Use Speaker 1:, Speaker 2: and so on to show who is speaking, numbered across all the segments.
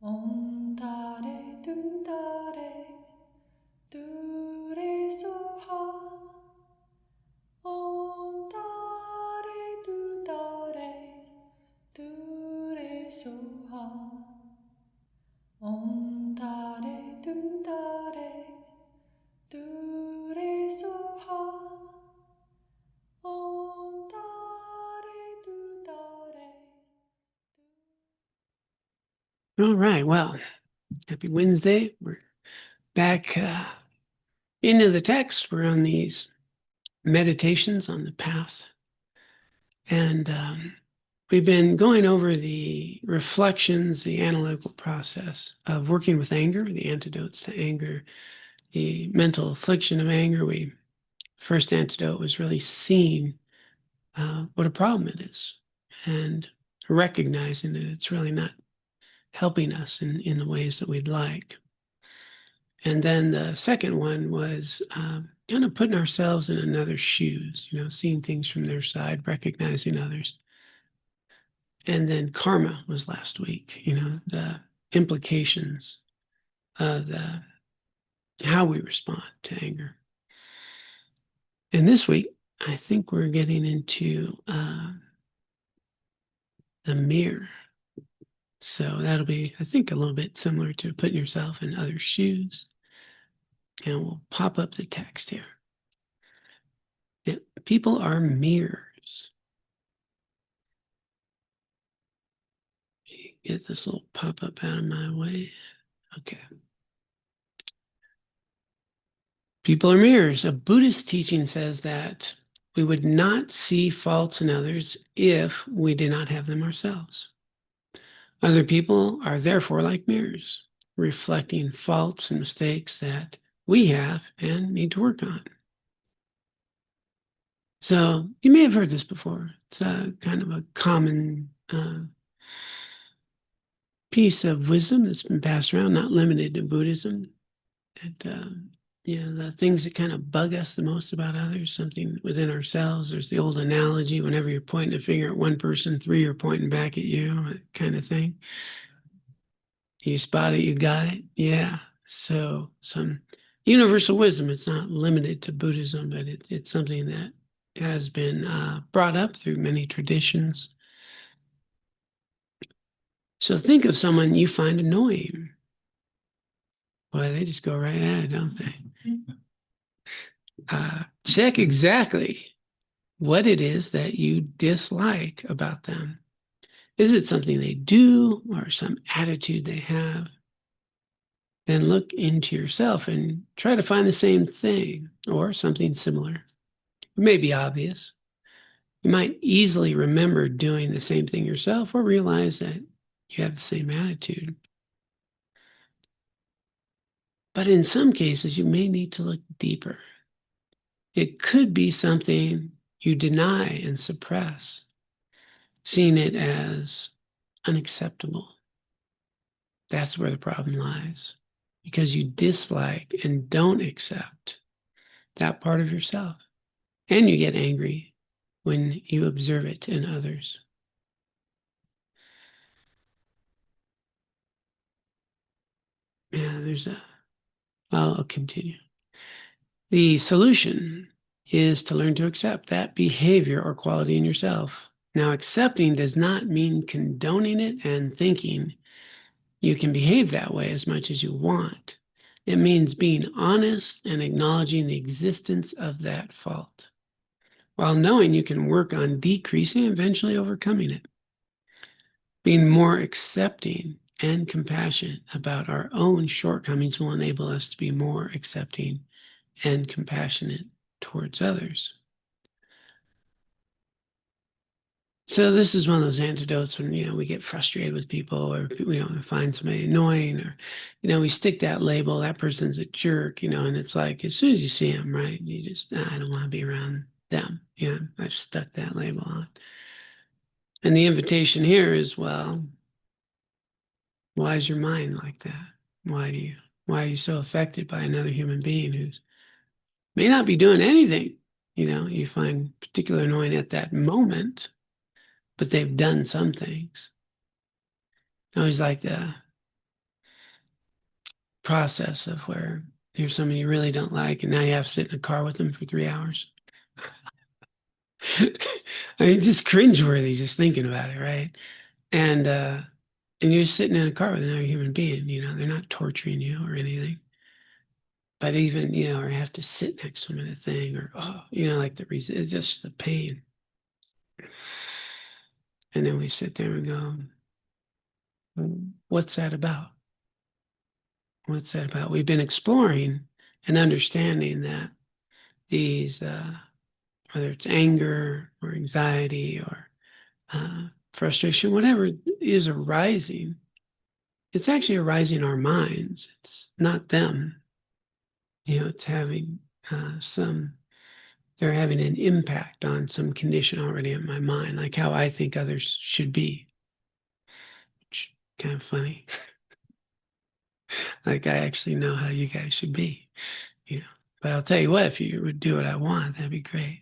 Speaker 1: Om Tare Tu Tare Tu Re Soha. Om Tare Tu Tare Tu Re Soha. Om Tare Tu Tare Tu Re Soha. Om Tare Tu Tare.
Speaker 2: All right. Well, happy Wednesday. We're back into the text. We're on these meditations on the path. And we've been going over the reflections, the analytical process of working with anger, the antidotes to anger, the mental affliction of anger. First antidote was really seeing what a problem it is and recognizing that it's really not helping us in the ways that we'd like. And then the second one was kind of putting ourselves in another's shoes, seeing things from their side, recognizing others. And then karma was last week, the implications of how we respond to anger. And this week, I think we're getting into the mirror. So that'll be, I think, a little bit similar to putting yourself in other shoes. And we'll pop up the text here. Yeah, people are mirrors. Get this little pop-up out of my way. Okay. People are mirrors. A Buddhist teaching says that we would not see faults in others if we did not have them ourselves. Other people are therefore like mirrors, reflecting faults and mistakes that we have and need to work on. So you may have heard this before. It's a kind of a common piece of wisdom that's been passed around, not limited to Buddhism. That the things that kind of bug us the most about others, something within ourselves. There's the old analogy: whenever you're pointing a finger at one person, three are pointing back at you, kind of thing. You spot it, you got it. Yeah. So some universal wisdom. It's not limited to Buddhism, but it's something that has been brought up through many traditions. So think of someone you find annoying. Boy, they just go right at it, don't they? Check exactly what it is that you dislike about them. Is it something they do or some attitude they have? Then look into yourself and try to find the same thing or something similar. It may be obvious. You might easily remember doing the same thing yourself or realize that you have the same attitude. But in some cases, you may need to look deeper. It could be something you deny and suppress, seeing it as unacceptable. That's where the problem lies, because you dislike and don't accept that part of yourself. And you get angry when you observe it in others. Yeah, I'll continue. The solution is to learn to accept that behavior or quality in yourself. Now, accepting does not mean condoning it and thinking you can behave that way as much as you want. It means being honest and acknowledging the existence of that fault, while knowing you can work on decreasing and eventually overcoming it. Being more accepting and compassionate about our own shortcomings will enable us to be more accepting and compassionate towards others. So this is one of those antidotes when, we get frustrated with people, or, find somebody annoying, or, we stick that label, that person's a jerk, and it's like, as soon as you see them, right, you just, I don't want to be around them. I've stuck that label on. And the invitation here is, well, why is your mind like that? Why are you so affected by another human being who's may not be doing anything, you find particularly annoying at that moment, but they've done some things. I always like process of where here's someone you really don't like, and now you have to sit in a car with them for 3 hours. I mean, just cringeworthy just thinking about it, right? And you're sitting in a car with another human being, they're not torturing you or anything. But even, or have to sit next to them in a thing, or like it's just the pain. And then we sit there and go, what's that about? What's that about? We've been exploring and understanding that these, whether it's anger or anxiety or frustration, whatever is arising, it's actually arising in our minds. It's not them. It's having they're having an impact on some condition already in my mind, like how I think others should be, which kind of funny. Like I actually know how you guys should be, you know. But I'll tell you what, if you would do what I want, that'd be great.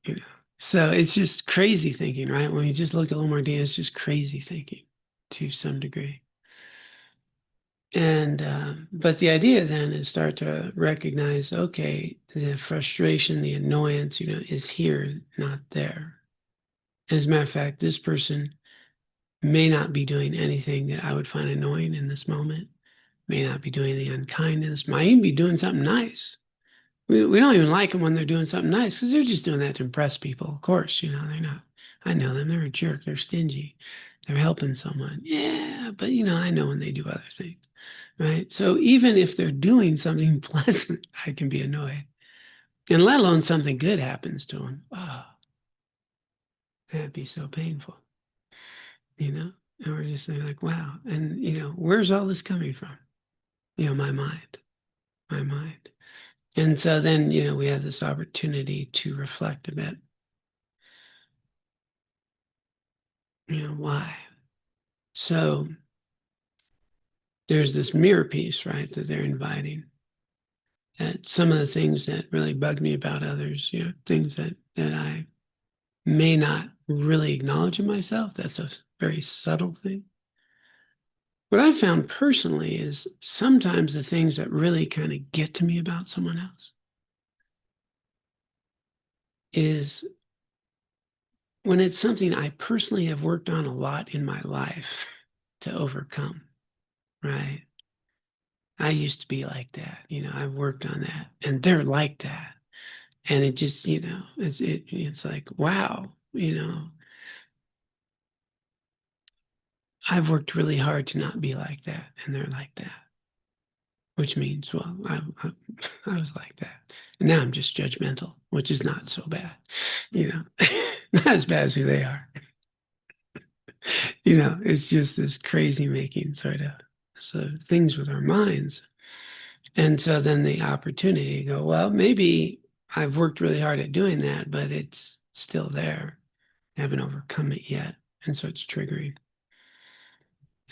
Speaker 2: you know. So it's just crazy thinking, right? When you just look a little more deep, it's just crazy thinking to some degree. And but the idea then is start to recognize, okay, the frustration, the annoyance, is here, not there. As a matter of fact, this person may not be doing anything that I would find annoying in this moment, may not be doing the unkindness, might even be doing something nice. We don't even like them when they're doing something nice because they're just doing that to impress people. Of course, they're not. I know them. They're a jerk. They're stingy. They're helping someone. Yeah, but I know when they do other things, right? So even if they're doing something pleasant, I can be annoyed. And let alone something good happens to them. Oh, that'd be so painful, And we're just like, wow. And, where's all this coming from? My mind, my mind. And so then, we have this opportunity to reflect a bit. Why? So there's this mirror piece, right, that they're inviting. That some of the things that really bug me about others, things that I may not really acknowledge in myself. That's a very subtle thing. What I've found personally is sometimes the things that really kind of get to me about someone else is when it's something I personally have worked on a lot in my life to overcome, right? I used to be like that, I've worked on that, and they're like that. And it just, it's like, wow, I've worked really hard to not be like that, and they're like that, which means, well, I was like that. And now I'm just judgmental, which is not so bad, not as bad as who they are. It's just this crazy making sort of so things with our minds. And so then the opportunity to go, well, maybe I've worked really hard at doing that, but it's still there. I haven't overcome it yet. And so it's triggering.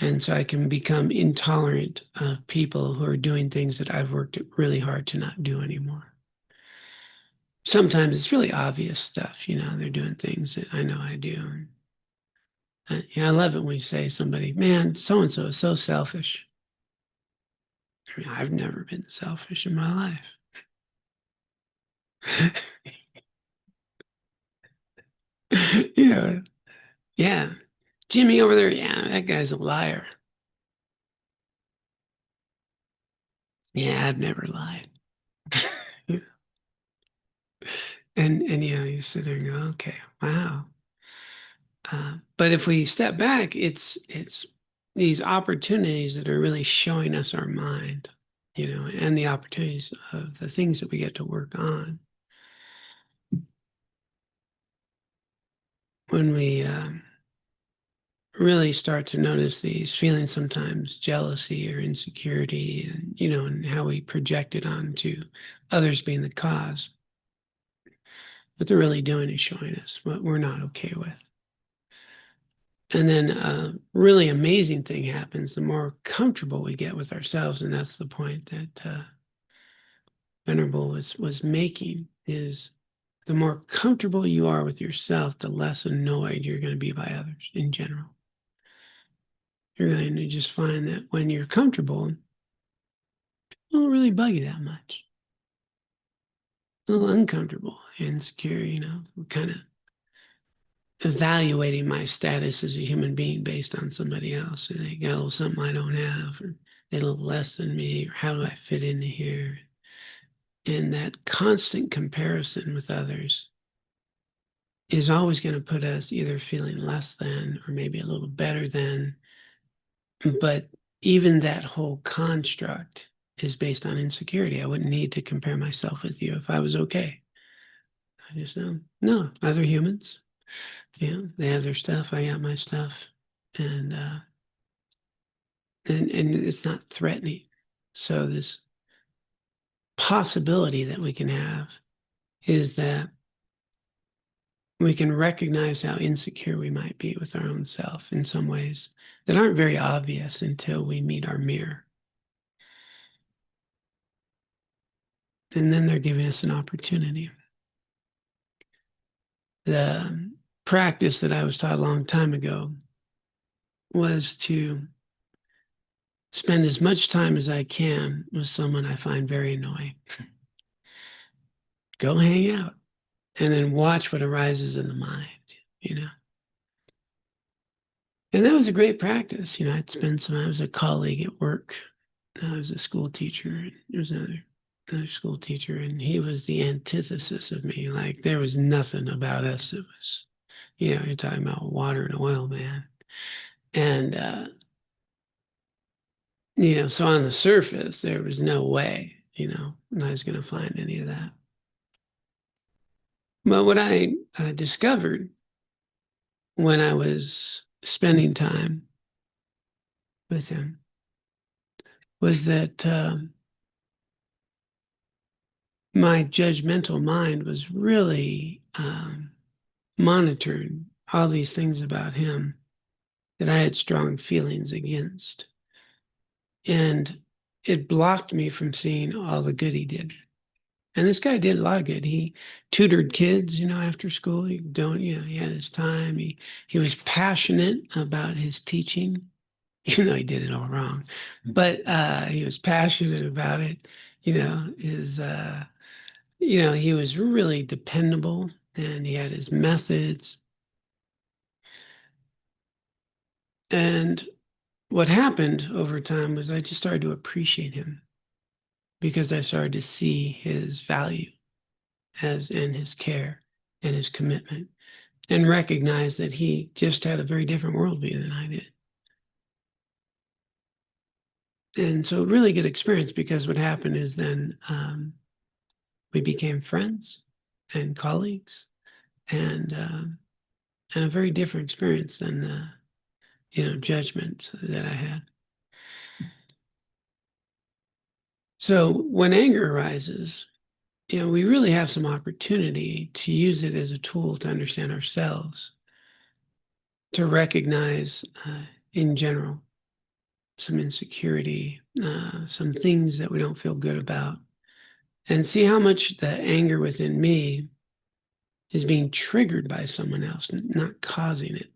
Speaker 2: And so I can become intolerant of people who are doing things that I've worked really hard to not do anymore. Sometimes it's really obvious stuff, they're doing things that I know I do. I love it when you say somebody, man, so and so is so selfish. I mean, I've never been selfish in my life. you know, yeah. Jimmy over there, yeah, that guy's a liar. Yeah, I've never lied. And you sit there and go, okay, wow. But if we step back, it's these opportunities that are really showing us our mind, and the opportunities of the things that we get to work on. When we really start to notice these feelings, sometimes jealousy or insecurity, and how we project it onto others being the cause. What they're really doing is showing us what we're not okay with. And then a really amazing thing happens the more comfortable we get with ourselves. And that's the point that Venerable was making is the more comfortable you are with yourself, the less annoyed you're going to be by others in general. You're going to just find that when you're comfortable, don't really bug you that much. A little uncomfortable, insecure, kind of evaluating my status as a human being based on somebody else. They got a little something I don't have, or they look less than me, or how do I fit into here? And that constant comparison with others is always going to put us either feeling less than or maybe a little better than. But even that whole construct is based on insecurity. I wouldn't need to compare myself with you if I was okay. I just no, other humans. They have their stuff. I got my stuff, and and it's not threatening. So this possibility that we can have is that we can recognize how insecure we might be with our own self in some ways that aren't very obvious until we meet our mirror. And then they're giving us an opportunity. The practice that I was taught a long time ago was to spend as much time as I can with someone I find very annoying. Go hang out and then watch what arises in the mind. And that was a great practice. I'd spend some, I was a colleague at work. I was a school teacher. There was another school teacher, and he was the antithesis of me. Like there was nothing about us. It was, you're talking about water and oil, man. And, so on the surface, there was no way, I was going to find any of that. But what I discovered when I was spending time with him was that my judgmental mind was really monitoring all these things about him that I had strong feelings against. And it blocked me from seeing all the good he did. And this guy did a lot of good. He tutored kids, after school. He had his time. He was passionate about his teaching, even though he did it all wrong. But he was passionate about it. He was really dependable, and he had his methods. And what happened over time was I just started to appreciate him because I started to see his value and his care and his commitment, and recognize that he just had a very different worldview than I did. And so really good experience, because what happened is then we became friends and colleagues, and a very different experience than judgment that I had. So when anger arises, we really have some opportunity to use it as a tool to understand ourselves, to recognize in general some insecurity, some things that we don't feel good about, and see how much the anger within me is being triggered by someone else, not causing it.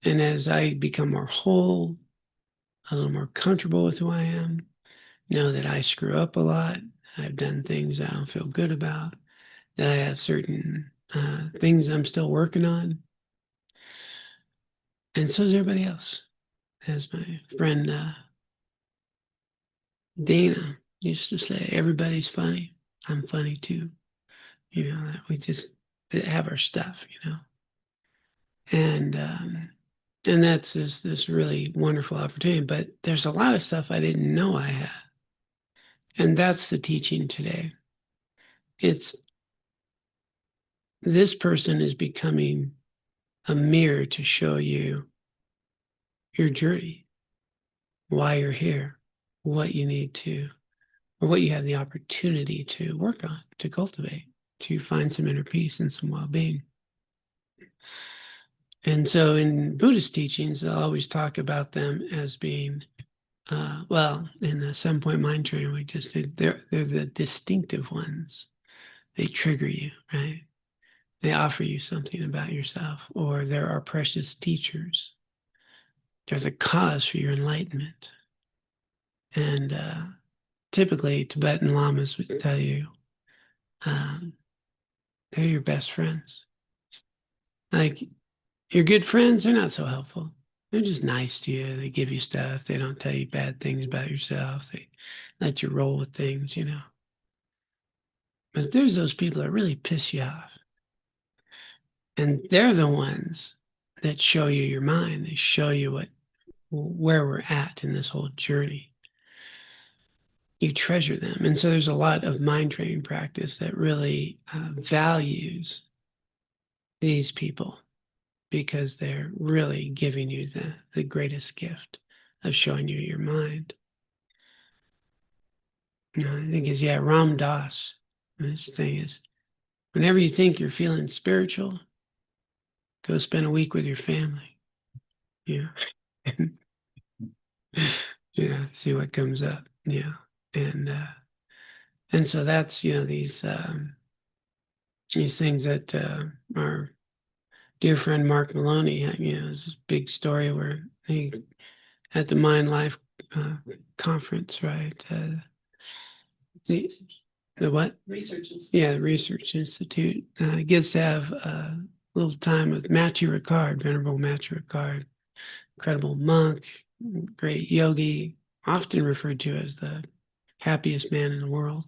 Speaker 2: And as I become more whole, a little more comfortable with who I am, know that I screw up a lot, I've done things I don't feel good about, that I have certain things I'm still working on. And so is everybody else. As my friend Dana used to say, everybody's funny. I'm funny too. That we just have our stuff, And that's this really wonderful opportunity. But there's a lot of stuff I didn't know I had. And that's the teaching today. It's this person is becoming a mirror to show you your journey, why you're here, what you need to, or what you have the opportunity to work on, to cultivate, to find some inner peace and some well-being. And so in Buddhist teachings, they'll always talk about them as being, in the 7-point mind training, they're the distinctive ones. They trigger you, right? They offer you something about yourself, or there are precious teachers. There's a cause for your enlightenment. And typically Tibetan lamas would tell you they're your best friends. Like your good friends, they're not so helpful. They're just nice to you. They give you stuff. They don't tell you bad things about yourself. They let you roll with things, you know. But there's those people that really piss you off. And they're the ones that show you your mind. They show you where we're at in this whole journey. You treasure them. And so there's a lot of mind training practice that really values these people because they're really giving you the greatest gift of showing you your mind. You know, I think is, Ram Dass. This thing is, whenever you think you're feeling spiritual, go spend a week with your family. Yeah. Yeah. See what comes up. Yeah. And so that's, these things that our dear friend Mark Maloney, is this big story where he at the Mind Life conference, right? The the what? Research Institute. Yeah, the Research Institute gets to have a little time with Matthew Ricard, Venerable Matthew Ricard, incredible monk, great yogi, often referred to as the happiest man in the world.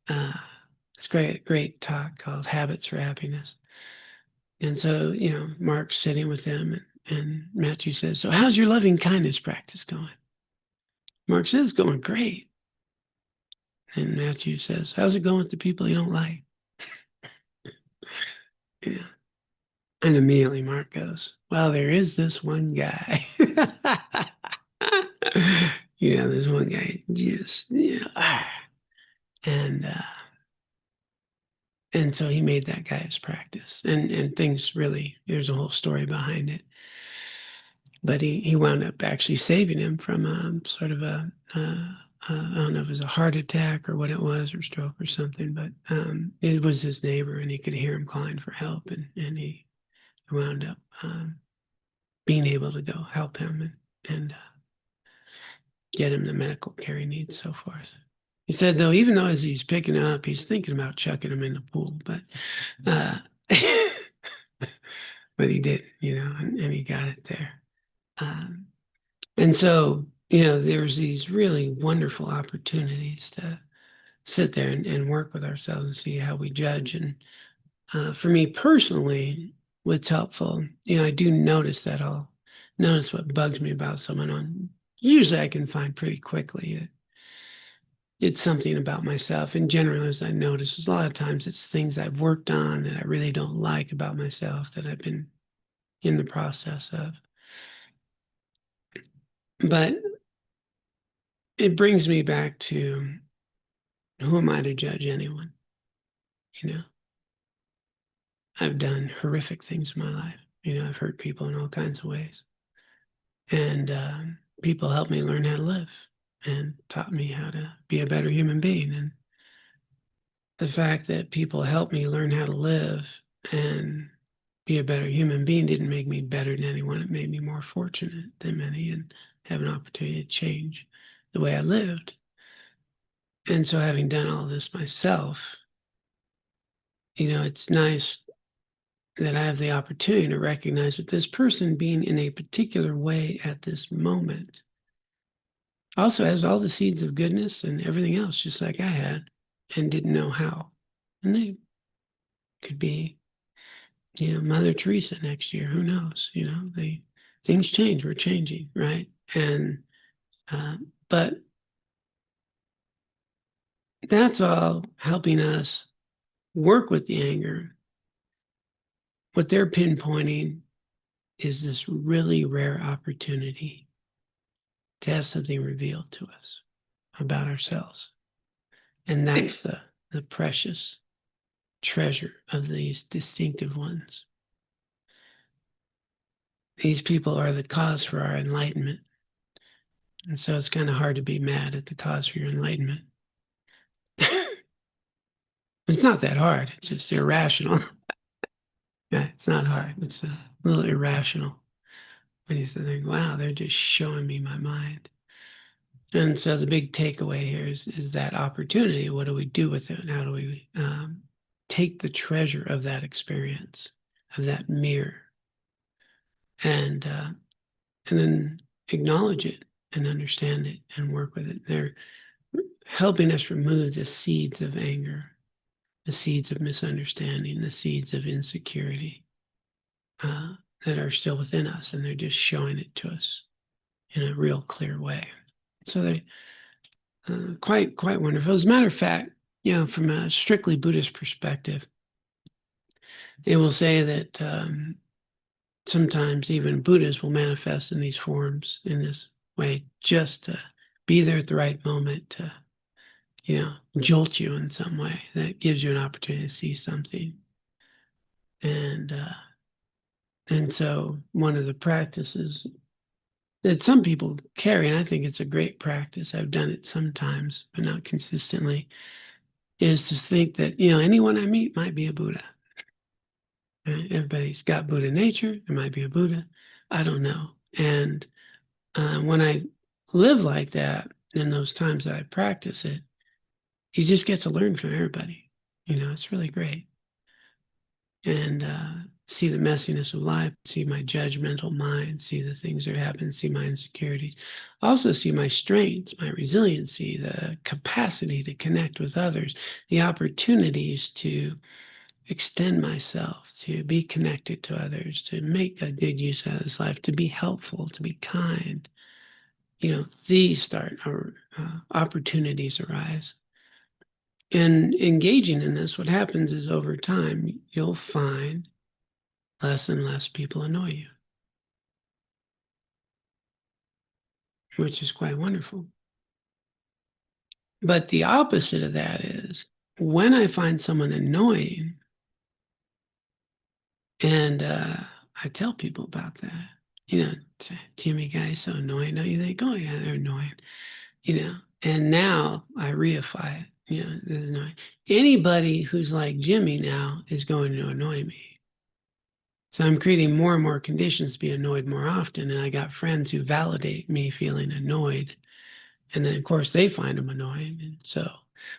Speaker 2: It's great talk called Habits for Happiness. And so, Mark's sitting with them, and Matthew says, "So how's your loving kindness practice going?" Mark says, "It's going great." And Matthew says, "How's it going with the people you don't like?" Yeah. And immediately Mark goes, "Well, there is this one guy." This one guy just, and so he made that guy his practice, and things really, there's a whole story behind it. But he wound up actually saving him from sort of I don't know if it was a heart attack or what it was, or stroke or something, but it was his neighbor, and he could hear him calling for help, and he wound up being able to go help him and get him the medical care he needs, so forth. He said, though, even though as he's picking up, he's thinking about chucking him in the pool, but but he did, and he got it there. And so, there's these really wonderful opportunities to sit there and work with ourselves and see how we judge. And for me personally, what's helpful, I do notice that I'll notice what bugs me about someone. Usually I can find pretty quickly that it's something about myself. In general, as I notice, a lot of times it's things I've worked on that I really don't like about myself that I've been in the process of. But it brings me back to, who am I to judge anyone? I've done horrific things in my life. I've hurt people in all kinds of ways. And people helped me learn how to live and taught me how to be a better human being. And the fact that people helped me learn how to live and be a better human being didn't make me better than anyone. It made me more fortunate than many and have an opportunity to change the way I lived. And so, having done all this myself, it's nice that I have the opportunity to recognize that this person being in a particular way at this moment also has all the seeds of goodness and everything else, just like I had, and didn't know how. And they could be, Mother Teresa next year. Who knows? Things change. We're changing, right? And but that's all helping us work with the anger. What they're pinpointing is this really rare opportunity to have something revealed to us about ourselves. And that's the precious treasure of these distinctive ones. These people are the cause for our enlightenment. And so it's kind of hard to be mad at the cause for your enlightenment. It's not that hard. It's just irrational. Yeah, it's not hard. It's a little irrational when you think, wow, they're just showing me my mind. And so the big takeaway here is that opportunity. What do we do with it? And how do we take the treasure of that experience, of that mirror, and then acknowledge it and understand it and work with it? They're helping us remove the seeds of anger, the seeds of misunderstanding, the seeds of insecurity that are still within us, and they're just showing it to us in a real clear way. So they quite wonderful. As a matter of fact, from a strictly Buddhist perspective, they will say that sometimes even Buddhas will manifest in these forms in this way, just to be there at the right moment to, jolt you in some way that gives you an opportunity to see something. And so one of the practices that some people carry, and I think it's a great practice, I've done it sometimes, but not consistently, is to think that, anyone I meet might be a Buddha. Right? Everybody's got Buddha nature. There might be a Buddha. I don't know. And when I live like that, in those times that I practice it, you just get to learn from everybody. It's really great. And see the messiness of life, see my judgmental mind, see the things that happen, see my insecurities. Also see my strengths, my resiliency, the capacity to connect with others, the opportunities to extend myself, to be connected to others, to make a good use of this life, to be helpful, to be kind. These opportunities arise. And engaging in this, what happens is over time, you'll find less and less people annoy you, which is quite wonderful. But the opposite of that is when I find someone annoying, and I tell people about that, Jimmy guy's so annoying, don't you think? Oh yeah, they're annoying, and now I reify it, this is annoying. Anybody who's like Jimmy now is going to annoy me. So I'm creating more and more conditions to be annoyed more often. And I got friends who validate me feeling annoyed. And then, of course, they find them annoying. And so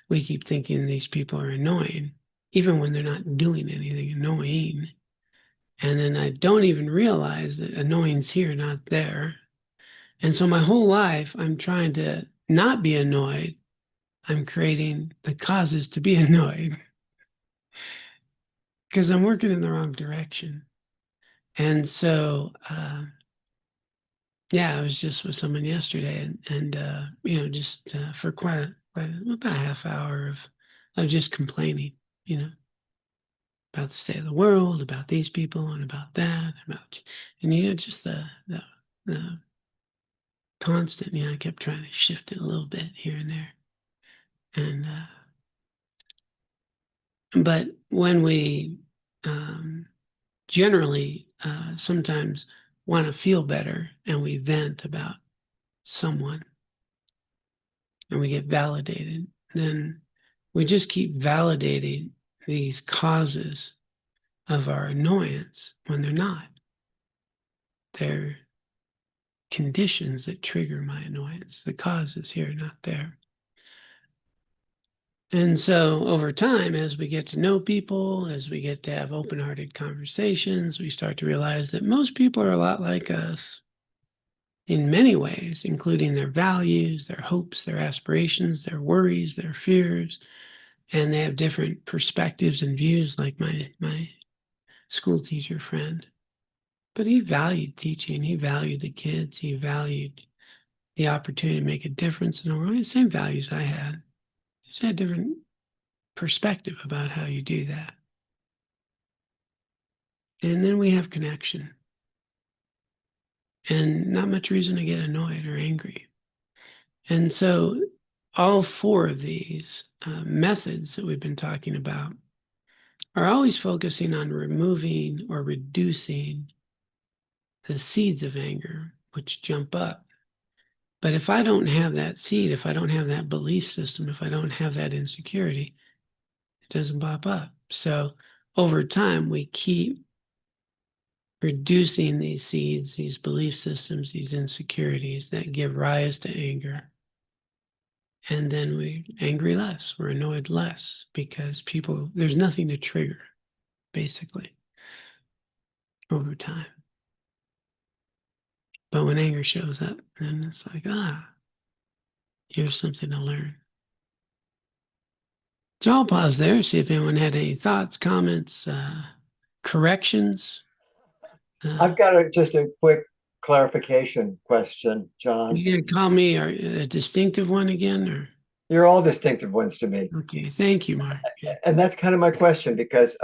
Speaker 2: we keep thinking these people are annoying, even when they're not doing anything annoying. And then I don't even realize that annoying's here, not there. And so my whole life, I'm trying to not be annoyed. I'm creating the causes to be annoyed because I'm working in the wrong direction. And so, yeah, I was just with someone yesterday, and just for quite about a half hour of just complaining, about the state of the world, about these people, and about that, and just the constant. I kept trying to shift it a little bit here and there, and but when we generally sometimes want to feel better, and we vent about someone and we get validated, then we just keep validating these causes of our annoyance when they're not. They're conditions that trigger my annoyance. The cause is here, not there. And so over time, as we get to know people, as we get to have open-hearted conversations, we start to realize that most people are a lot like us in many ways, including their values, their hopes, their aspirations, their worries, their fears, and they have different perspectives and views, like my school teacher friend. But he valued teaching. He valued the kids. He valued the opportunity to make a difference in the world. The same values I had. Just had different perspective about how you do that. And then we have connection. And not much reason to get annoyed or angry. And so all four of these methods that we've been talking about are always focusing on removing or reducing the seeds of anger, which jump up. But if I don't have that seed, if I don't have that belief system, if I don't have that insecurity, it doesn't pop up. So over time, we keep reducing these seeds, these belief systems, these insecurities that give rise to anger. And then we're angry less, we're annoyed less because there's nothing to trigger, basically, over time. But when anger shows up, then it's like, here's something to learn. So I'll pause there, see if anyone had any thoughts, comments, corrections.
Speaker 3: I've got just a quick clarification question, John.
Speaker 2: You gonna call me a distinctive one again, or?
Speaker 3: You're all distinctive ones to me.
Speaker 2: Okay, thank you, Mark. Yeah.
Speaker 3: And that's kind of my question because,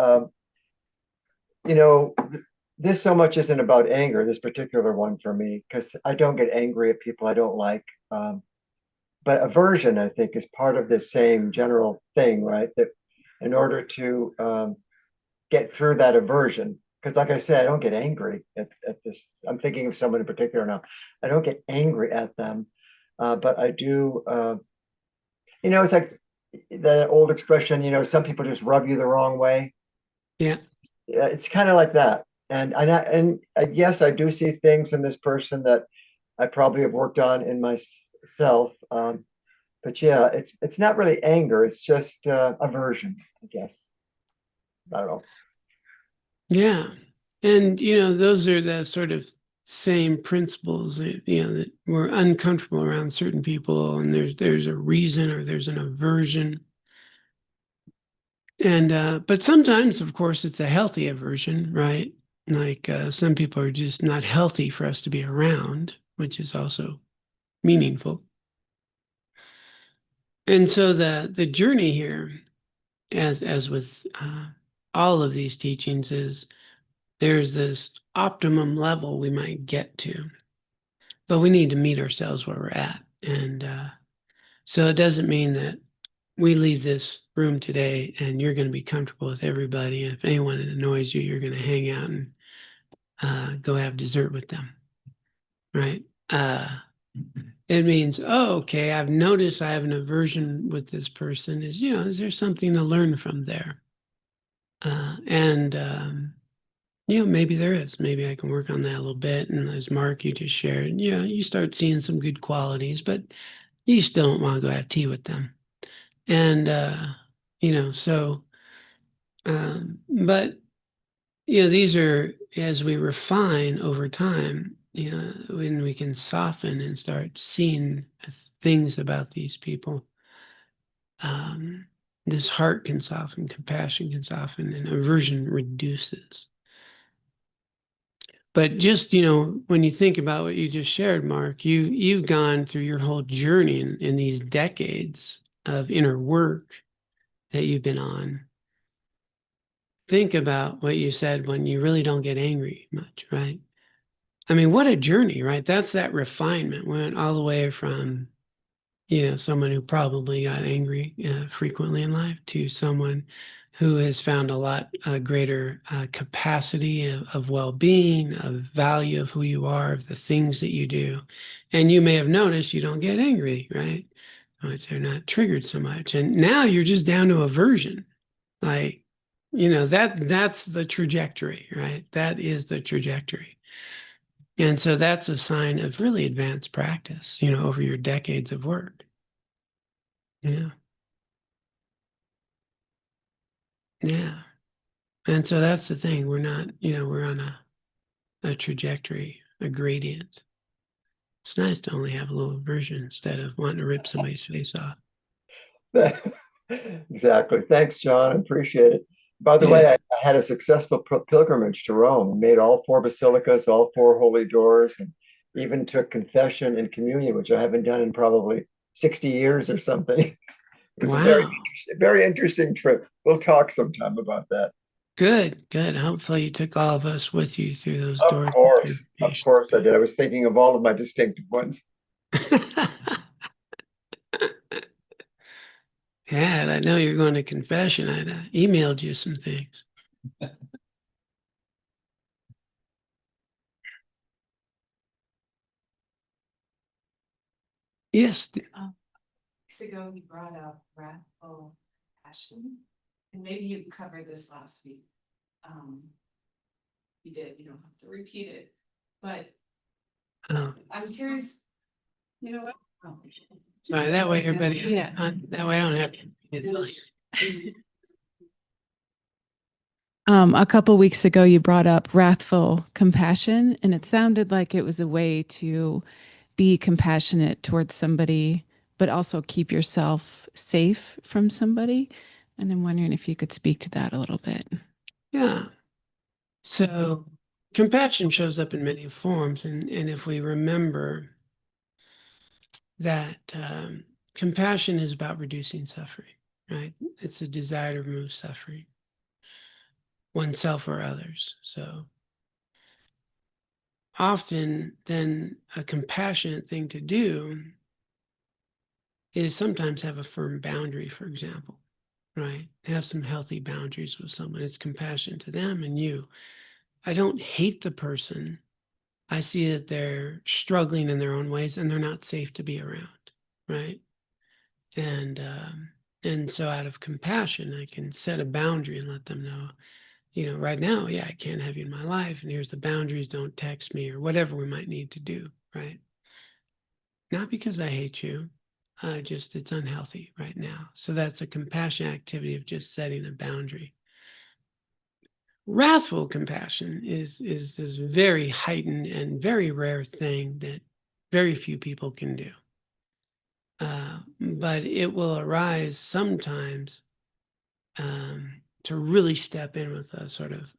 Speaker 3: this so much isn't about anger, this particular one for me, because I don't get angry at people I don't like. But aversion, I think, is part of this same general thing, right? That in order to get through that aversion, because like I said, I don't get angry at this. I'm thinking of someone in particular now. I don't get angry at them, but I do. It's like the old expression. Some people just rub you the wrong way.
Speaker 2: Yeah.
Speaker 3: It's kind of like that. And yes, I do see things in this person that I probably have worked on in myself. But yeah, it's not really anger. It's just aversion, I guess. I don't know.
Speaker 2: Yeah. And, those are the sort of same principles that, that we're uncomfortable around certain people and there's a reason or there's an aversion. And, but sometimes, of course, it's a healthy aversion, right? Like some people are just not healthy for us to be around, which is also meaningful. And so the journey here, as with all of these teachings, is there's this optimum level we might get to, but we need to meet ourselves where we're at. And so it doesn't mean that we leave this room today and you're going to be comfortable with everybody. And if anyone annoys you, you're going to hang out and go have dessert with them, right? It means, okay, I've noticed I have an aversion with this person. Is there something to learn from there? And maybe there is. Maybe I can work on that a little bit. And as Mark, you just shared, you start seeing some good qualities, but you still don't want to go have tea with them. And, so, but, these are, as we refine over time, when we can soften and start seeing things about these people, this heart can soften, compassion can soften, and aversion reduces. But just, when you think about what you just shared, Mark, you've gone through your whole journey in these decades of inner work that you've been on. Think about what you said when you really don't get angry much, right? I mean, what a journey, right? That's that refinement. Went all the way from, someone who probably got angry frequently in life to someone who has found a lot greater capacity of well-being, of value of who you are, of the things that you do. And you may have noticed you don't get angry, right? Which they're not triggered so much. And now you're just down to aversion. Like, that's the trajectory, right? That is the trajectory. And so that's a sign of really advanced practice, over your decades of work. Yeah. Yeah. And so that's the thing. We're not, we're on a trajectory, a gradient. It's nice to only have a little aversion instead of wanting to rip somebody's face off.
Speaker 3: Exactly. Thanks, John. I appreciate it. By the way, I had a successful pilgrimage to Rome, made all four basilicas, all four holy doors, and even took confession and communion, which I haven't done in probably 60 years or something. It was a very interesting trip. We'll talk sometime about that.
Speaker 2: Good, good. Hopefully you took all of us with you through those
Speaker 3: Of
Speaker 2: doors.
Speaker 3: course I did. I was thinking of all of my distinctive ones.
Speaker 2: Yeah, and I know you're going to confession. I'd emailed you some things. Yes.
Speaker 4: Weeks ago, you brought up wrathful passion, and maybe you covered this last week. You did. You don't have to repeat it, but I'm curious. You know what? Oh,
Speaker 2: Sorry, that way everybody,
Speaker 4: Yeah.
Speaker 2: that way I don't have to.
Speaker 4: A couple weeks ago, you brought up wrathful compassion, and it sounded like it was a way to be compassionate towards somebody, but also keep yourself safe from somebody. And I'm wondering if you could speak to that a little bit.
Speaker 2: Yeah. So compassion shows up in many forms. And if we remember that compassion is about reducing suffering, right? It's a desire to remove suffering, oneself or others. So often then a compassionate thing to do is sometimes have a firm boundary, for example, right? Have some healthy boundaries with someone. It's compassion to them and you. I don't hate the person. I see that they're struggling in their own ways and they're not safe to be around, right? And so out of compassion, I can set a boundary and let them know, right now, yeah, I can't have you in my life, and here's the boundaries. Don't text me or whatever we might need to do, right? Not because I hate you, just it's unhealthy right now. So that's a compassion activity of just setting a boundary. Wrathful compassion is this very heightened and very rare thing that very few people can do. But it will arise sometimes to really step in with a sort of,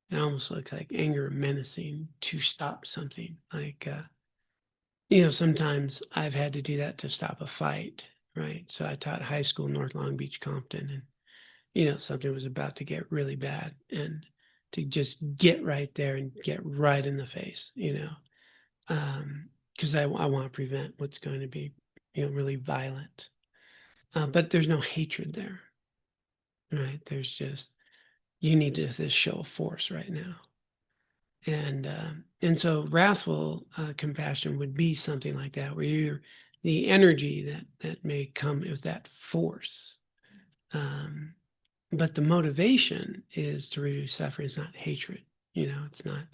Speaker 2: it almost looks like anger menacing to stop something. Like, sometimes I've had to do that to stop a fight, right? So I taught high school, North Long Beach, Compton, and something was about to get really bad, and to just get right there and get right in the face, because I want to prevent what's going to be, really violent. But there's no hatred there, right? There's just, you need this show of force right now. And so wrathful compassion would be something like that, where you're the energy that may come with that force. But the motivation is to reduce suffering. It's not hatred, it's not.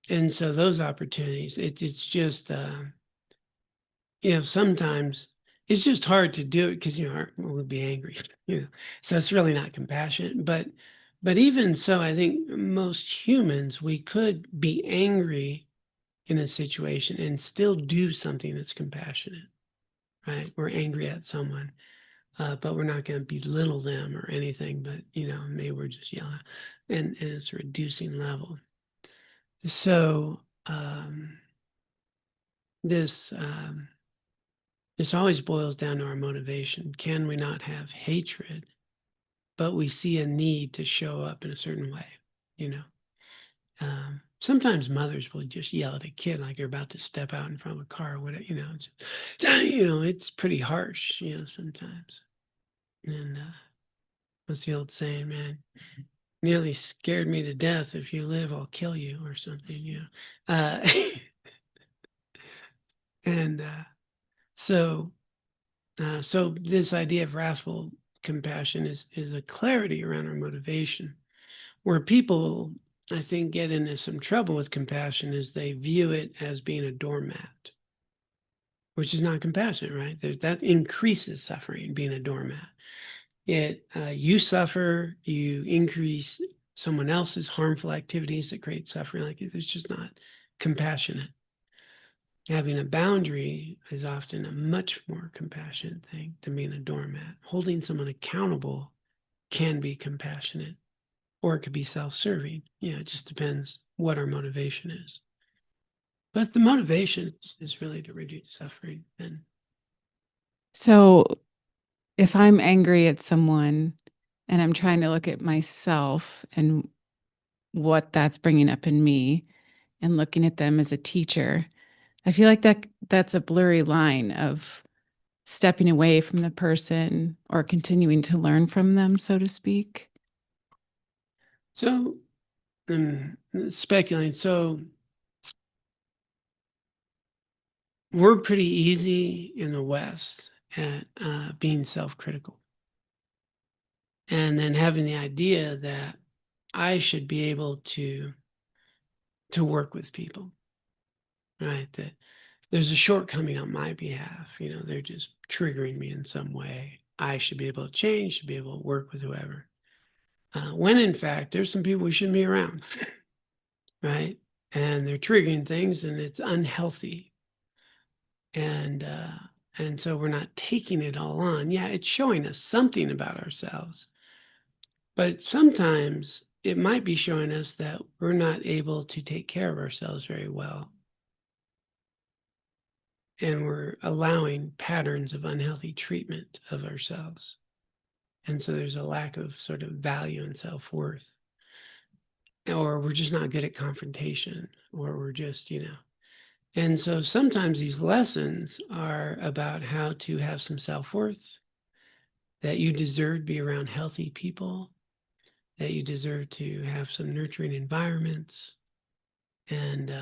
Speaker 2: And so those opportunities, it's just, sometimes it's just hard to do it because, we'll be angry, so it's really not compassionate. But even so, I think most humans, we could be angry in a situation and still do something that's compassionate, right? We're angry at someone. But we're not going to belittle them or anything, but maybe we're just yelling, and it's a reducing level. So this always boils down to our motivation. Can we not have hatred, but we see a need to show up in a certain way? Sometimes mothers will just yell at a kid like they're about to step out in front of a car or whatever. It's pretty harsh. Sometimes. And what's the old saying, man? Nearly scared me to death. If you live, I'll kill you, or something, and so this idea of wrathful compassion is a clarity around our motivation. Where people, I think, get into some trouble with compassion is they view it as being a doormat, which is not compassionate, right? That increases suffering, being a doormat. You suffer, you increase someone else's harmful activities that create suffering. Like, it's just not compassionate. Having a boundary is often a much more compassionate thing than being a doormat. Holding someone accountable can be compassionate, or it could be self-serving. It just depends what our motivation is. But the motivation is really to reduce suffering. And
Speaker 4: So if I'm angry at someone and I'm trying to look at myself and what that's bringing up in me and looking at them as a teacher, I feel like that's a blurry line of stepping away from the person or continuing to learn from them, so to speak.
Speaker 2: so, speculating. So we're pretty easy in the West at being self-critical. And then having the idea that I should be able to work with people. right? That there's a shortcoming on my behalf. They're just triggering me in some way. I should be able to change, should be able to work with whoever. When in fact, there's some people we shouldn't be around, right? And they're triggering things and it's unhealthy. And so we're not taking it all on. Yeah, it's showing us something about ourselves. But sometimes it might be showing us that we're not able to take care of ourselves very well. And we're allowing patterns of unhealthy treatment of ourselves. And so there's a lack of sort of value and self-worth. Or we're just not good at confrontation, or we're just, And so sometimes these lessons are about how to have some self-worth, that you deserve to be around healthy people, that you deserve to have some nurturing environments. And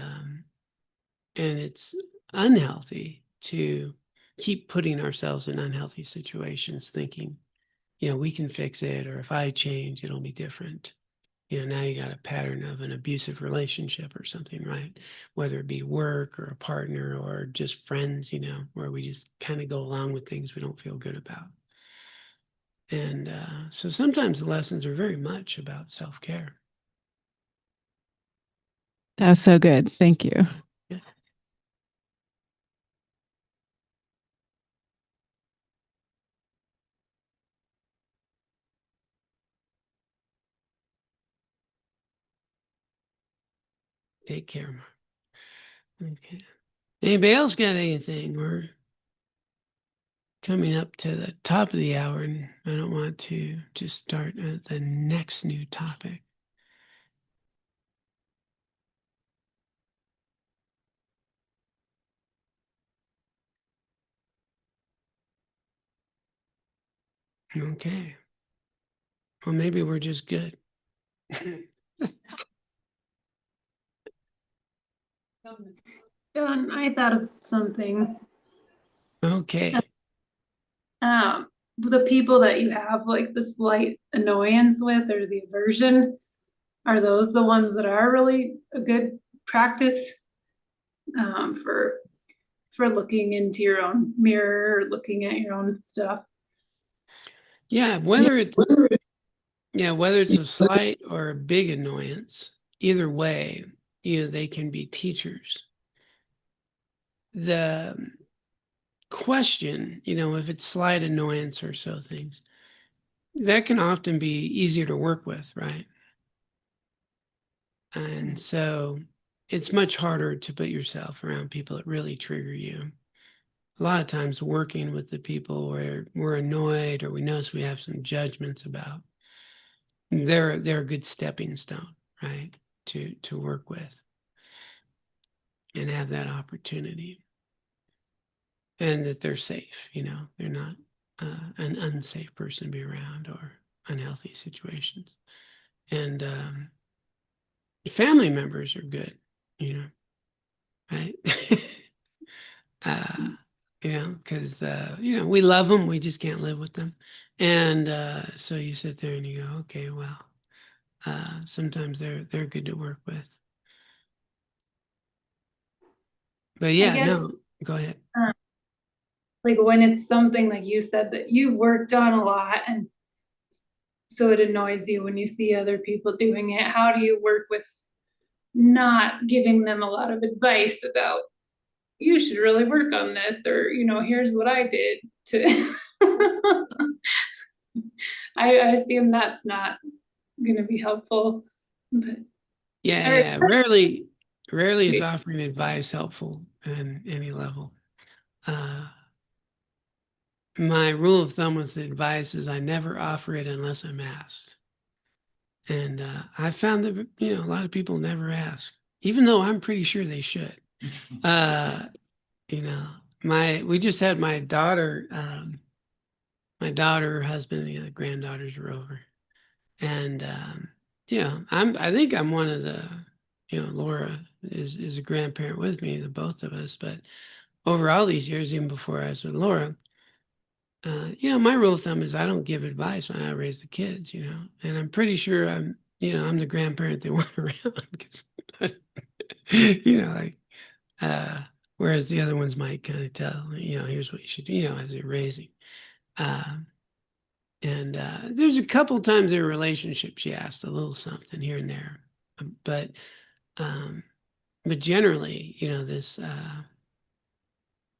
Speaker 2: it's unhealthy to keep putting ourselves in unhealthy situations thinking, we can fix it, or if I change, it'll be different. Now you got a pattern of an abusive relationship or something, right? Whether it be work or a partner or just friends, where we just kind of go along with things we don't feel good about. And so sometimes the lessons are very much about self-care.
Speaker 4: That was so good. Thank you.
Speaker 2: Yeah. Take care, Mark. Okay. Anybody else got anything? We're coming up to the top of the hour, and I don't want to just start at the next new topic. Okay. Well, maybe we're just good.
Speaker 5: John, I thought of something.
Speaker 2: Okay.
Speaker 5: The people that you have like the slight annoyance with or the aversion, are those the ones that are really a good practice for looking into your own mirror or looking at your own stuff?
Speaker 2: Yeah, whether it's a slight or a big annoyance, either way, they can be teachers. The question, if it's slight annoyance or so things, that can often be easier to work with, right? And so it's much harder to put yourself around people that really trigger you. A lot of times working with the people where we're annoyed or we notice we have some judgments about, they're a good stepping stone, right? To work with and have that opportunity. And that they're safe, they're not an unsafe person to be around or unhealthy situations. And family members are good, right? Because, we love them, we just can't live with them. And so you sit there and you go, okay, well, sometimes they're good to work with. But yeah, no, go ahead.
Speaker 5: Like when it's something like you said that you've worked on a lot and so it annoys you when you see other people doing it, how do you work with not giving them a lot of advice about you should really work on this, or here's what I did to I assume that's not gonna be helpful, but
Speaker 2: Yeah, rarely is offering advice helpful in any level. My rule of thumb with advice is I never offer it unless I'm asked. And I found that, a lot of people never ask, even though I'm pretty sure they should. We just had my daughter, her husband, the granddaughters were over. And, I think I'm one of the, Laura is a grandparent with me, the both of us, but over all these years, even before I was with Laura, my rule of thumb is I don't give advice on how to raise the kids, and I'm pretty sure I'm the grandparent they want around because, like Whereas the other ones might kind of tell, here's what you should do, as you're raising. And there's a couple times in a relationship she asked a little something here and there, but generally,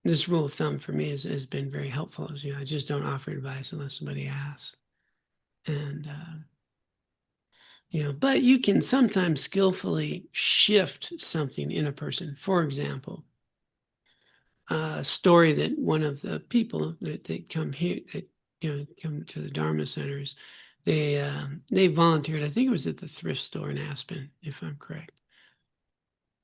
Speaker 2: this rule of thumb for me has been very helpful. Is, I just don't offer advice unless somebody asks, and but you can sometimes skillfully shift something in a person. For example, a story that one of the people that come here, that come to the Dharma centers, they volunteered. I think it was at the thrift store in Aspen, if I'm correct.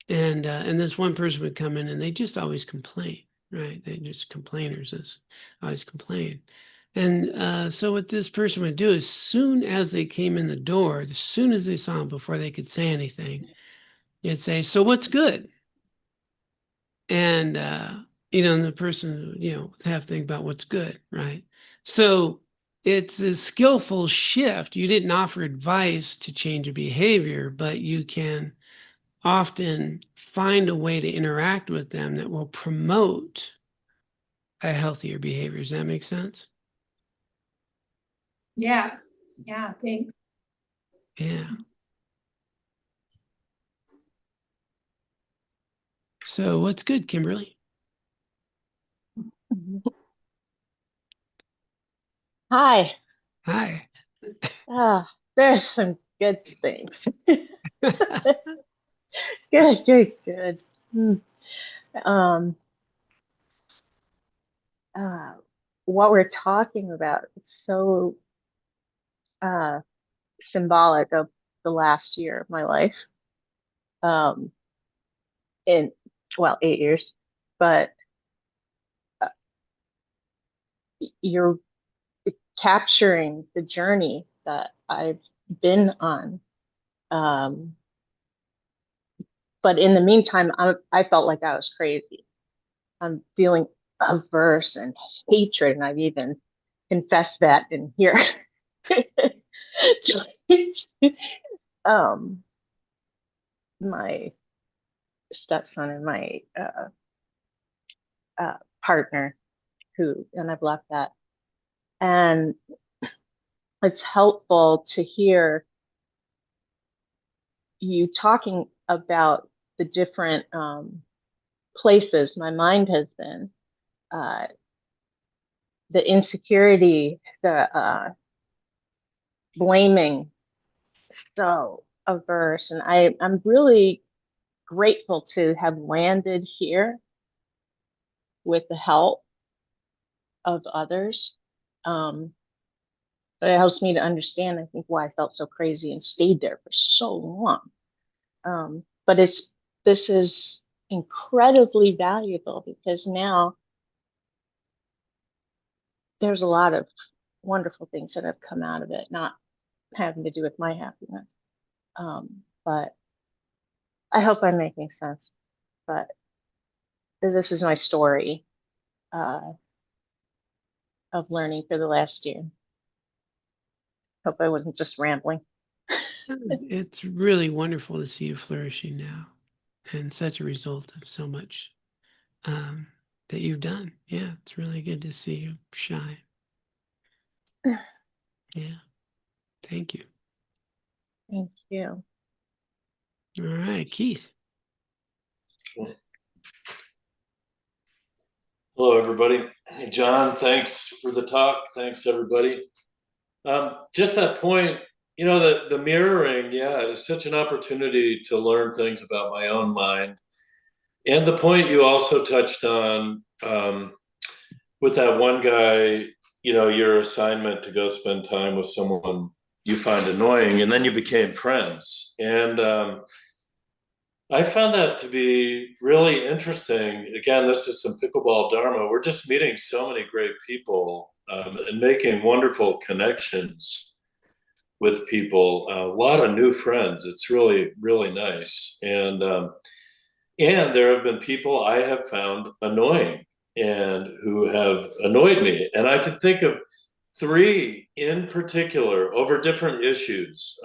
Speaker 2: And this one person would come in and they just always complain, right? They just complainers, just always complain. And so what this person would do, as soon as they came in the door, as soon as they saw him, before they could say anything, they'd say, "So what's good?" And and the person would have to think about what's good, right? So it's a skillful shift. You didn't offer advice to change a behavior, but you can often find a way to interact with them that will promote a healthier behavior. Does that make sense?
Speaker 5: Yeah. Thanks.
Speaker 2: Yeah. So what's good, Kimberly?
Speaker 6: Hi.
Speaker 2: Hi.
Speaker 6: There's some good things. Good. What we're talking about is so symbolic of the last year of my life. In 8 years, but you're capturing the journey that I've been on. But in the meantime, I felt like I was crazy. I'm feeling averse and hatred, and I've even confessed that in here. My stepson and my partner, and I've left that. And it's helpful to hear you talking about the different places my mind has been, the insecurity, the blaming, so averse. And I'm really grateful to have landed here with the help of others. But it helps me to understand, I think, why I felt so crazy and stayed there for so long. But this is incredibly valuable, because now there's a lot of wonderful things that have come out of it, not having to do with my happiness. But I hope I'm making sense. But this is my story of learning for the last year. Hope I wasn't just rambling.
Speaker 2: It's really wonderful to see you flourishing now, and such a result of so much that you've done. Yeah, it's really good to see you shine. Yeah, thank you.
Speaker 6: Thank you.
Speaker 2: All right, Keith.
Speaker 7: Hello, everybody. Hey, John, thanks for the talk. Thanks, everybody. Just that point, the mirroring, is such an opportunity to learn things about my own mind. And the point you also touched on with that one guy, your assignment to go spend time with someone you find annoying, and then you became friends. And I found that to be really interesting. Again, this is some pickleball Dharma. We're just meeting so many great people and making wonderful connections with people. A lot of new friends. It's really, really nice. And there have been people I have found annoying and who have annoyed me. And I could think of 3 in particular over different issues.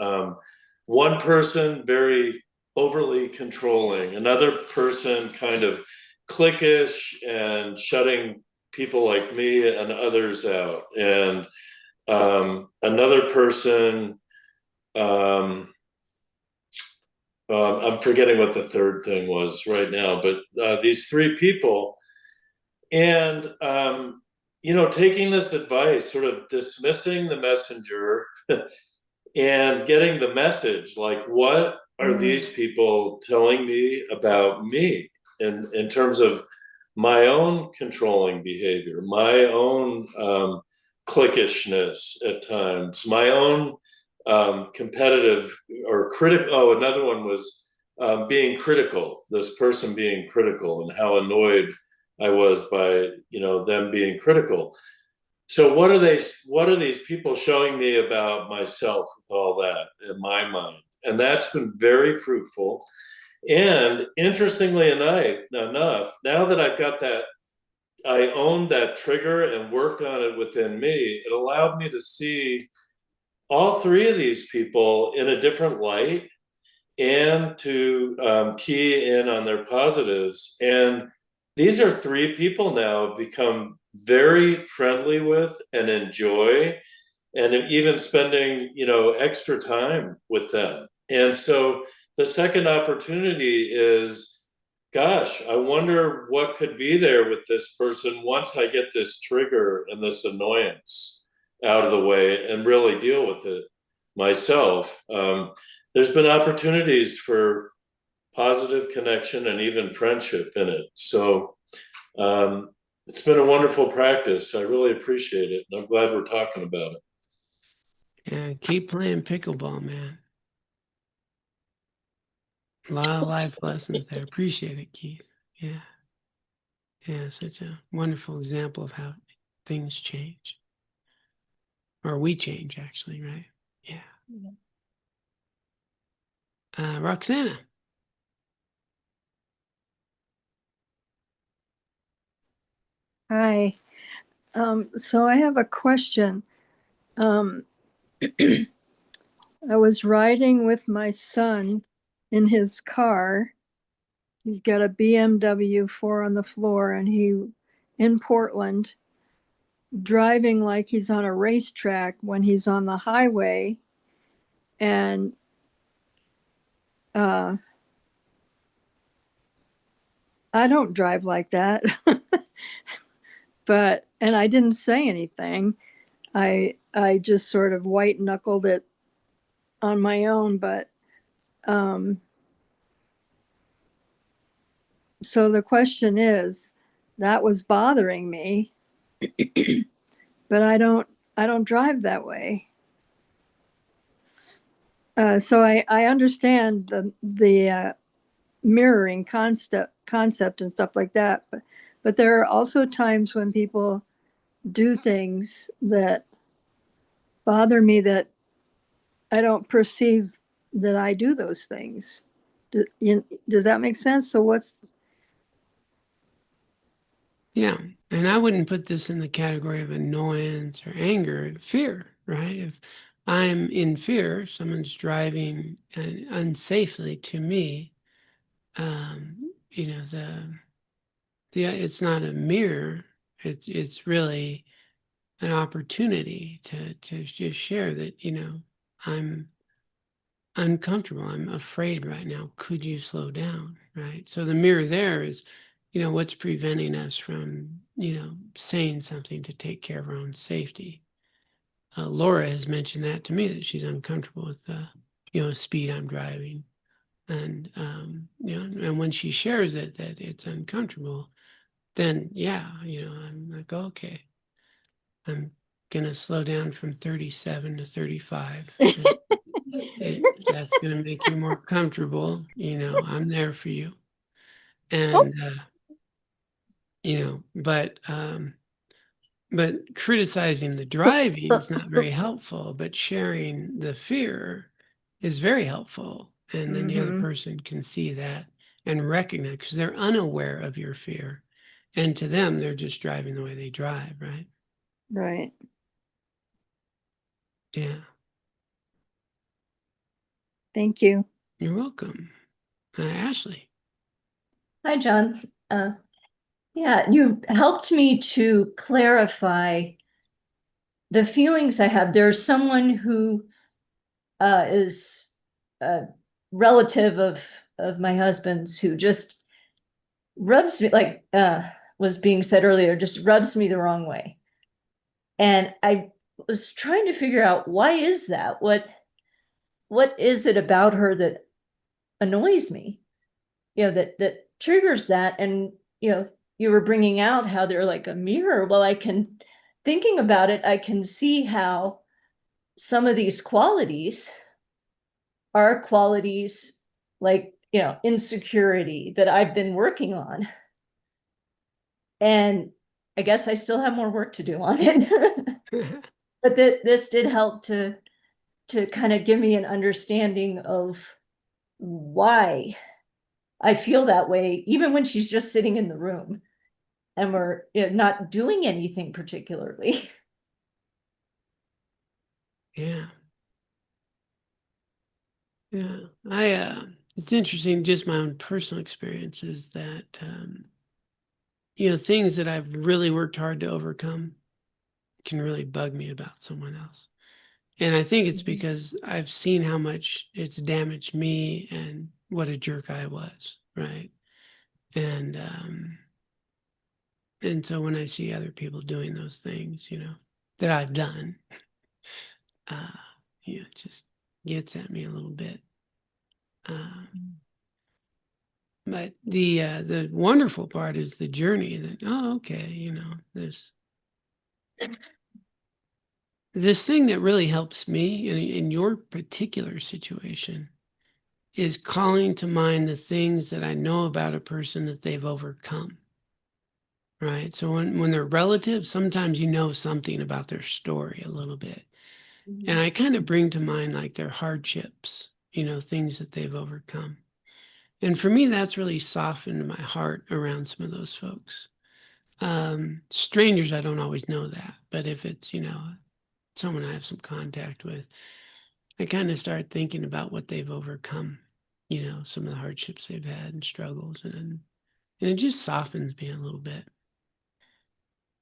Speaker 7: One person very overly controlling, another person kind of cliquish and shutting people like me and others out, and another person, I'm forgetting what the third thing was right now, but these three people, and taking this advice, sort of dismissing the messenger and getting the message, like, what are these people telling me about me in terms of my own controlling behavior, my own cliquishness at times, my own competitive or critical. Oh, another one was being critical, this person being critical, and how annoyed I was by them being critical. So what are these people showing me about myself with all that in my mind? And that's been very fruitful. And interestingly enough, now that I've got that, I owned that trigger and worked on it within me, it allowed me to see all three of these people in a different light, and to key in on their positives. And these are three people now I've become very friendly with and enjoy, and even spending extra time with them. And so the second opportunity is, gosh, I wonder what could be there with this person once I get this trigger and this annoyance out of the way and really deal with it myself. There's been opportunities for positive connection and even friendship in it. So it's been a wonderful practice. I really appreciate it. And I'm glad we're talking about it.
Speaker 2: Yeah, keep playing pickleball, man. A lot of life lessons there. Appreciate it, Keith. Yeah. Yeah, such a wonderful example of how things change. Or we change, actually, right? Yeah. Roxana.
Speaker 8: Hi. So I have a question. I was riding with my son in his car. He's got a BMW 4 on the floor, and in Portland, driving like he's on a racetrack when he's on the highway. And I don't drive like that. And I didn't say anything. I just sort of white knuckled it on my own, but so the question is, that was bothering me, but I don't drive that way. So I understand the mirroring concept and stuff like that, but there are also times when people do things that bother me, that I don't perceive that I do those things. Does that make sense? So
Speaker 2: Yeah. And I wouldn't put this in the category of annoyance or anger, fear, right? If I'm in fear, someone's driving unsafely to me, it's not a mirror. It's really an opportunity to just share that, I'm uncomfortable. I'm afraid right now. Could you slow down? Right. So the mirror there is, what's preventing us from, saying something to take care of our own safety. Laura has mentioned that to me, that she's uncomfortable with the, speed I'm driving. And, and when she shares it, that it's uncomfortable, then yeah, I'm like, okay, I'm going to slow down from 37 to 35. That's going to make you more comfortable. I'm there for you. And, but criticizing the driving is not very helpful, but sharing the fear is very helpful. And then the other person can see that and recognize, because they're unaware of your fear. And to them, they're just driving the way they drive, right?
Speaker 8: Right.
Speaker 2: Yeah.
Speaker 8: Thank you.
Speaker 2: You're welcome. Ashley.
Speaker 9: Hi, John. Yeah, you helped me to clarify the feelings I have. There's someone who is a relative of my husband's who just rubs me, like was being said earlier, just rubs me the wrong way. And I was trying to figure out, why is that? What is it about her that annoys me? That triggers that. And you were bringing out how they're like a mirror. Well, thinking about it, I can see how some of these qualities are qualities like, insecurity that I've been working on. And I guess I still have more work to do on it. But this did help to kind of give me an understanding of why I feel that way, even when she's just sitting in the room and we're not doing anything particularly.
Speaker 2: Yeah. Yeah. It's interesting, just my own personal experience is that, things that I've really worked hard to overcome can really bug me about someone else. And I think it's because I've seen how much it's damaged me and what a jerk I was, right? And so when I see other people doing those things, that I've done, it just gets at me a little bit. But the wonderful part is the journey that, okay, this thing that really helps me in your particular situation is calling to mind the things that I know about a person that they've overcome. Right. So when they're relatives, sometimes something about their story a little bit. And I kind of bring to mind like their hardships, things that they've overcome. And for me, that's really softened my heart around some of those folks. Strangers, I don't always know that. But if it's, someone I have some contact with, I kind of start thinking about what they've overcome, some of the hardships they've had and struggles. And it just softens me a little bit.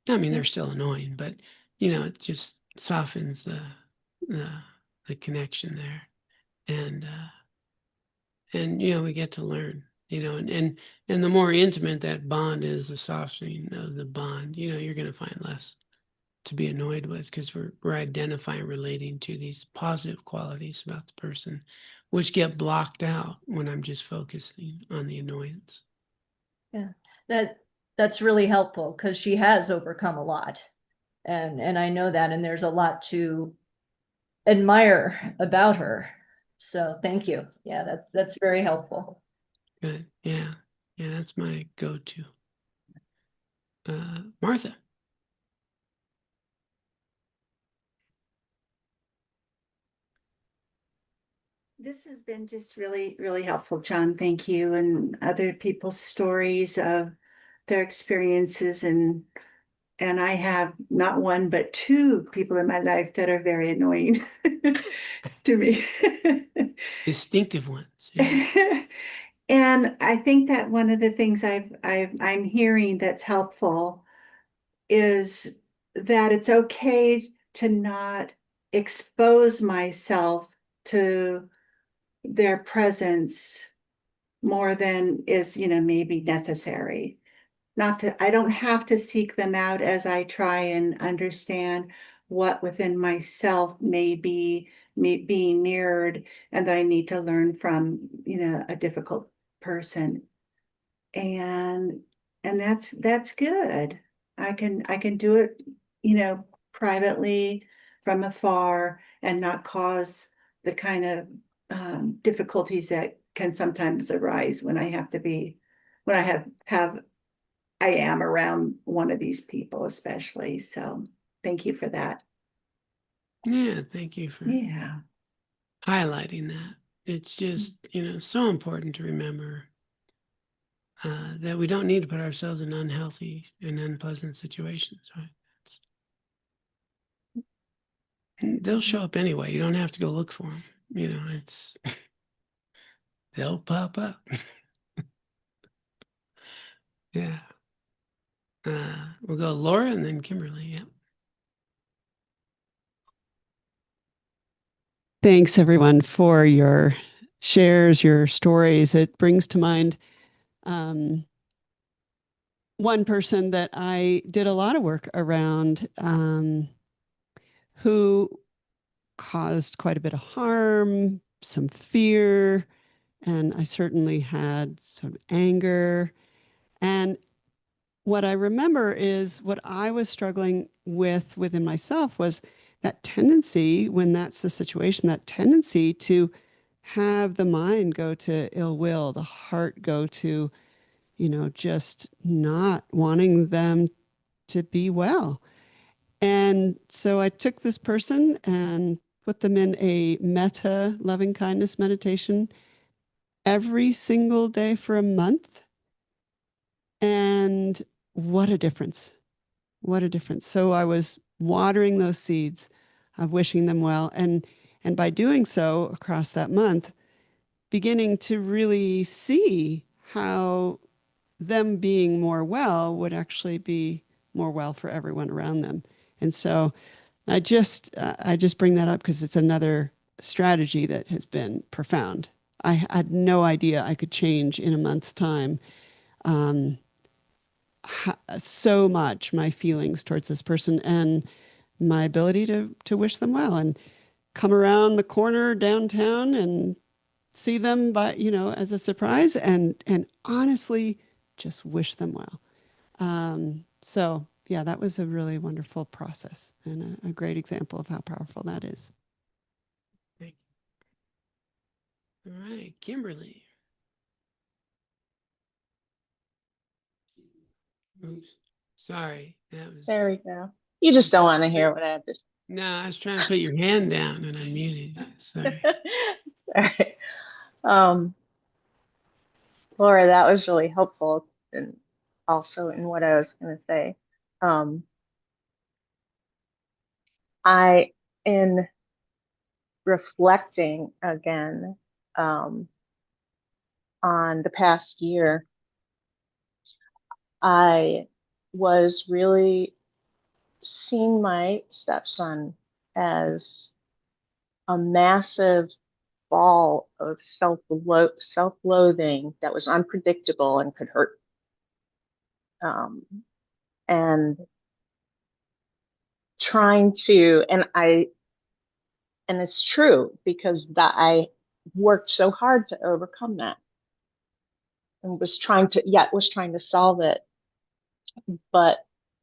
Speaker 2: I mean, they're still annoying, but, it just softens the connection there. And we get to learn, and the more intimate that bond is, the softening of the bond, you're going to find less to be annoyed with, because we're identifying, relating to these positive qualities about the person, which get blocked out when I'm just focusing on the annoyance.
Speaker 9: Yeah, that's really helpful, because she has overcome a lot. And I know that, and there's a lot to admire about her. So thank you. Yeah, that's very helpful.
Speaker 2: Good. Yeah, that's my go-to. Martha.
Speaker 10: This has been just really, really helpful, John. Thank you. And other people's stories of their experiences. And I have not one, but two people in my life that are very annoying to me.
Speaker 2: Distinctive ones. Yeah.
Speaker 10: And I think that one of the things I'm hearing that's helpful is that it's okay to not expose myself to their presence more than is, maybe necessary. I don't have to seek them out as I try and understand what within myself may be being mirrored, and that I need to learn from, a difficult person. And that's good. I can do it, privately from afar, and not cause the kind of difficulties that can sometimes arise when I am around one of these people, especially. So thank you for that.
Speaker 2: Yeah, thank you for highlighting that. It's just, so important to remember that we don't need to put ourselves in unhealthy and unpleasant situations, right? They'll show up anyway. You don't have to go look for them. It's they'll pop up. Yeah. We'll go Laura and then Kimberly. Yeah.
Speaker 11: Thanks, everyone, for your shares, your stories. It brings to mind one person that I did a lot of work around who caused quite a bit of harm, some fear, and I certainly had some anger. And what I remember is what I was struggling with within myself was that tendency, when that's the situation, that tendency to have the mind go to ill will, the heart go to, just not wanting them to be well. And so I took this person and put them in a metta loving kindness meditation every single day for a month. And what a difference. What a difference. So I was watering those seeds of wishing them well. And by doing so across that month, beginning to really see how them being more well would actually be more well for everyone around them. And so I just bring that up because it's another strategy that has been profound. I had no idea I could change in a month's time so much my feelings towards this person and my ability to wish them well and come around the corner downtown and see them as a surprise and honestly just wish them well. So yeah, that was a really wonderful process and a great example of how powerful that is.
Speaker 2: Thank you. All right, Kimberly. Oops. Sorry. That was.
Speaker 6: There we go. You just don't want to hear what I have to say.
Speaker 2: No, I was trying to put your hand down and I muted you. Sorry.
Speaker 6: Sorry. Laura, that was really helpful, and also in what I was going to say. In reflecting again on the past year, I was really seeing my stepson as a massive ball of self-loathing that was unpredictable and could hurt. And trying to, and it's true because I worked so hard to overcome that and was trying to solve it. But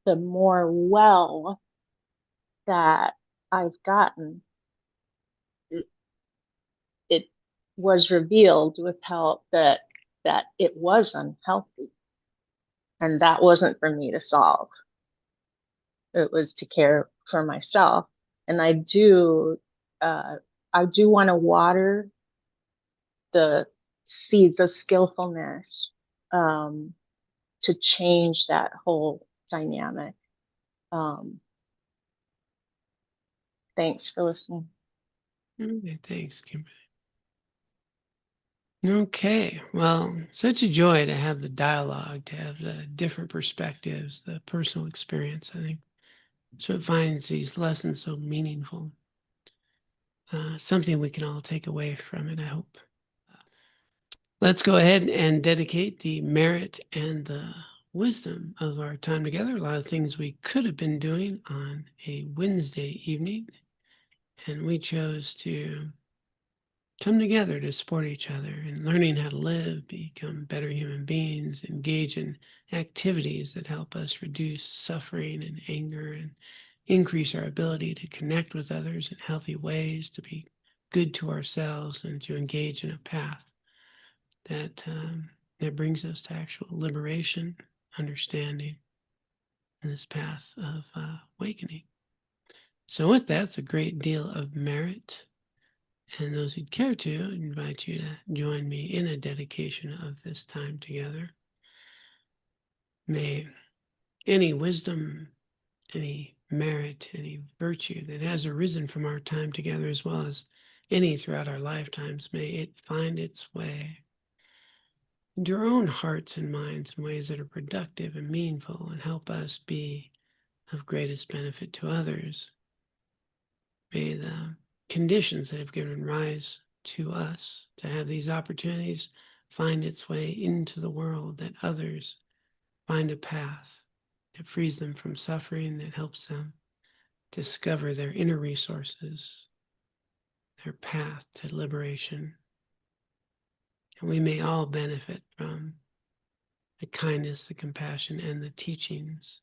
Speaker 6: the more well that I've gotten, it was revealed with help that it was unhealthy. And that wasn't for me to solve. It was to care for myself. And I do want to water the seeds of skillfulness to change that whole dynamic. Thanks for listening.
Speaker 2: Okay, thanks, Kimberly. Okay, well, such a joy to have the dialogue, to have the different perspectives, the personal experience. I think so. It finds these lessons so meaningful. Something we can all take away from it, I hope. Let's go ahead and dedicate the merit and the wisdom of our time together. A lot of things we could have been doing on a Wednesday evening, and we chose to come together to support each other in learning how to live, become better human beings, engage in activities that help us reduce suffering and anger and increase our ability to connect with others in healthy ways, to be good to ourselves, and to engage in a path that brings us to actual liberation, understanding, and this path of awakening. So with that, it's a great deal of merit. And those who'd care to, I invite you to join me in a dedication of this time together. May any wisdom, any merit, any virtue that has arisen from our time together, as well as any throughout our lifetimes, may it find its way into our own hearts and minds in ways that are productive and meaningful and help us be of greatest benefit to others. May the conditions that have given rise to us to have these opportunities find its way into the world, that others find a path that frees them from suffering, that helps them discover their inner resources, their path to liberation. And we may all benefit from the kindness, the compassion, and the teachings,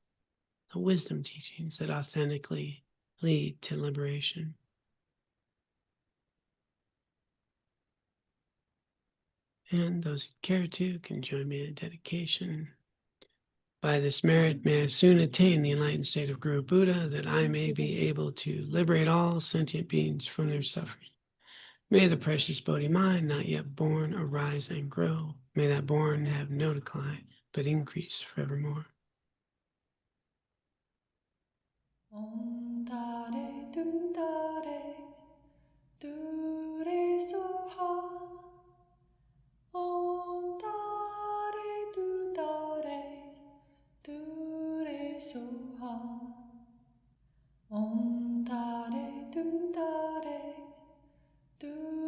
Speaker 2: the wisdom teachings that authentically lead to liberation. And those who care to can join me in a dedication. By this merit, may I soon attain the enlightened state of Guru Buddha, that I may be able to liberate all sentient beings from their suffering. May the precious Bodhi mind, not yet born, arise and grow. May that born have no decline, but increase forevermore.
Speaker 1: Om Tare Tu Tare Tu Re Soha. Om Tare Tu Tare Tu Re Soha. Om Tare Tu Tare Tu